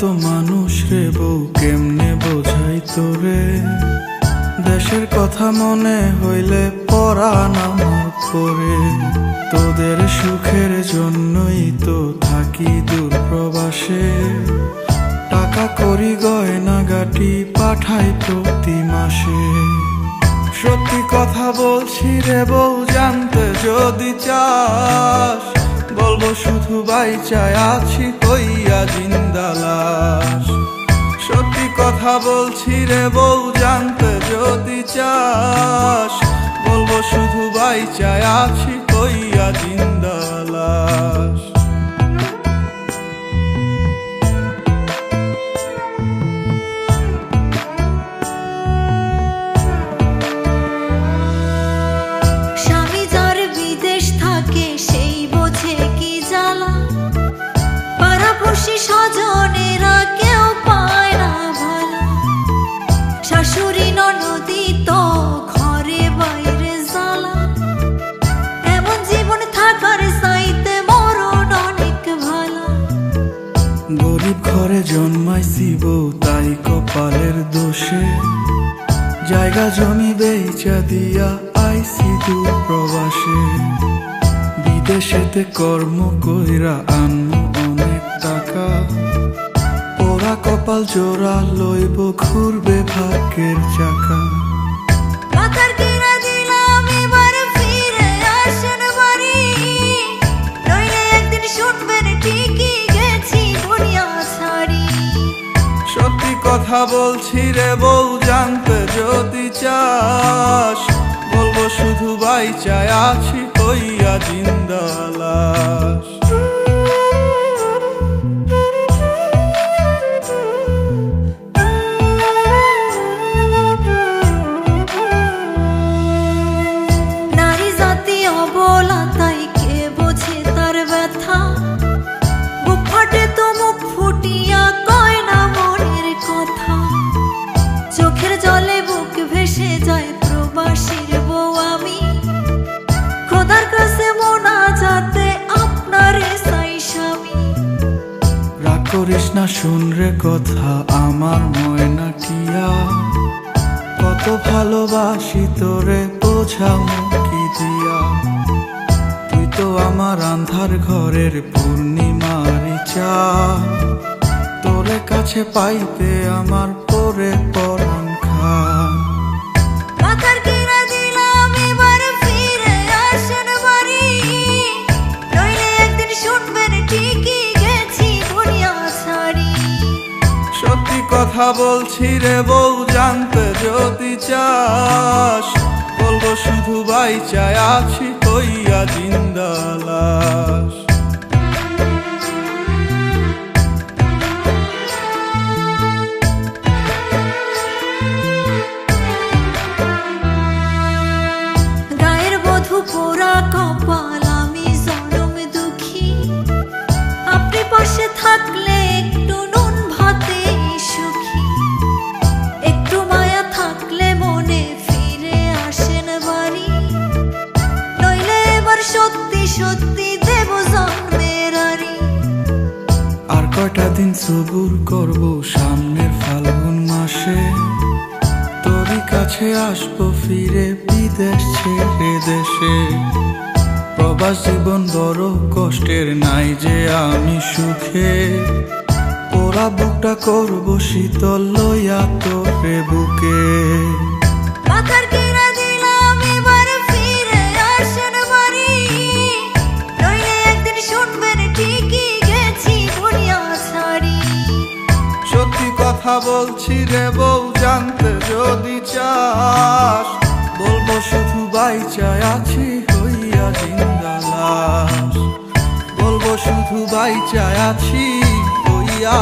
তো মানুষ রে বউ, কেমনে বোঝাই তোরে। দেশের কথা মনে হইলে পরাণ আমার পরে। তোদের সুখের জন্যই তো থাকি দূর প্রবাসে। টাকা করি গয়না গাটি পাঠাই প্রতি মাসে। সত্যি কথা বলছি রে বউ, জানতে যদি চাস, বলবো শুধু বাইচায় আছি হইয়া জিন্দা লাশ। সত্যি কথা বলছি রে বউ, জানতে যদি চাস, বলবো শুধু বাইচায় আছি হইয়া জিন্দা লাশ। স্বামী যার বিদেশ থাকে সেই বোঝে কি জ্বালা। পাড়াপড়শি স্বজনেরা কেউ পায় না ভালো। শাশুড়ি ননদি তো ঘরে বাইরে জ্বালা। এমন জীবন থাকার চাইতে মরণ অনেক ভালো। গরিব ঘরে জন্মাইছি বউ, তাই কপালের দোষে। জায়গা জমি বেচা দিয়া আইছি দূর প্রবাসে। বিদেশেতে কর্ম কইরা আনমু অনেক টাকা। ওরা কপাল জোড়া লইব, ঘুরবে ভাগ্যের চাকা। মাথার কিনা দিলাম এবার ফিরে আসেন বাড়ি। নইলে একদিন শুনবেন ঠিকই গেছি দুনিয়া ছাড়ি। সত্যি কথা বলছি রে বউ, জানতে যদি চাস, বলবো শুধু বাইচায় আছি হইয়া জিন্দা লাশ। নারী জাতি অবলা, তাই কে বোঝে তার ব্যথা। বুক ফাটে তো মুখ ফুটিয়া কয় না মনের কথা। চোখের জলে বুক ভেসে যায় প্রবাসীর বউ আমি। খোদার কাছে মোনাজাতে আপনারে চাই স্বামী। রাগ করিস না, শুন রে কথা আমার ময়না টিয়া। কত ভালোবাসি তোরে, বোঝামু কি দিয়া। তুই তো আমার আন্ধার ঘরের পূর্ণিমারি চাঁদ। তোরে কাছে পাইতে আমার পরে পরাণ খান। মাথার কিনা দিলাম এবার ফিরে আসেন বাড়ি। নইলে একদিন শুনবেন ঠিকই গেছি দুনিয়া ছাড়ি। সত্যি কথা বলছি রে বউ, জানতে যদি চাস, বলবো শুধু বাইচায় আছি হইয়া জিন্দা লাশ। গায়ের বধূ পোড়া কপাল, আমি জনম দুঃখী। আপনি পাশে থাকলে একটু নুন ভাতে সুখী। একটু মায়া থাকলে মনে ফিরে আসেন বাড়ি। নইলে এবার সত্যি সত্যি দেব জন্মের আরি। আর কয়টা দিন সবুর করব, সামনের ফাল্গুন মাসে। তোরই কাছে আসবো ফিরে, বিদেশ ছেড়ে দেশে। প্রবাস জীবন বড় কষ্টের, নাই যে আমি সুখে। ওরা বুকটা করবো শীতল লইয়া তোরে বুকে। মাথার কিনা দিলাম এবার ফিরে আসেন বাড়ি। নইলে একদিন শুনবেন ঠিকই গেছি দুনিয়া ছাড়ি। সত্যি কথা বলছি রে বউ, জানতে যদি চাস, বলবো শুধু বাইচায় আছি হইয়া জিন্দা লাশ। বলবো শুধু বাইচায় আছি হইয়া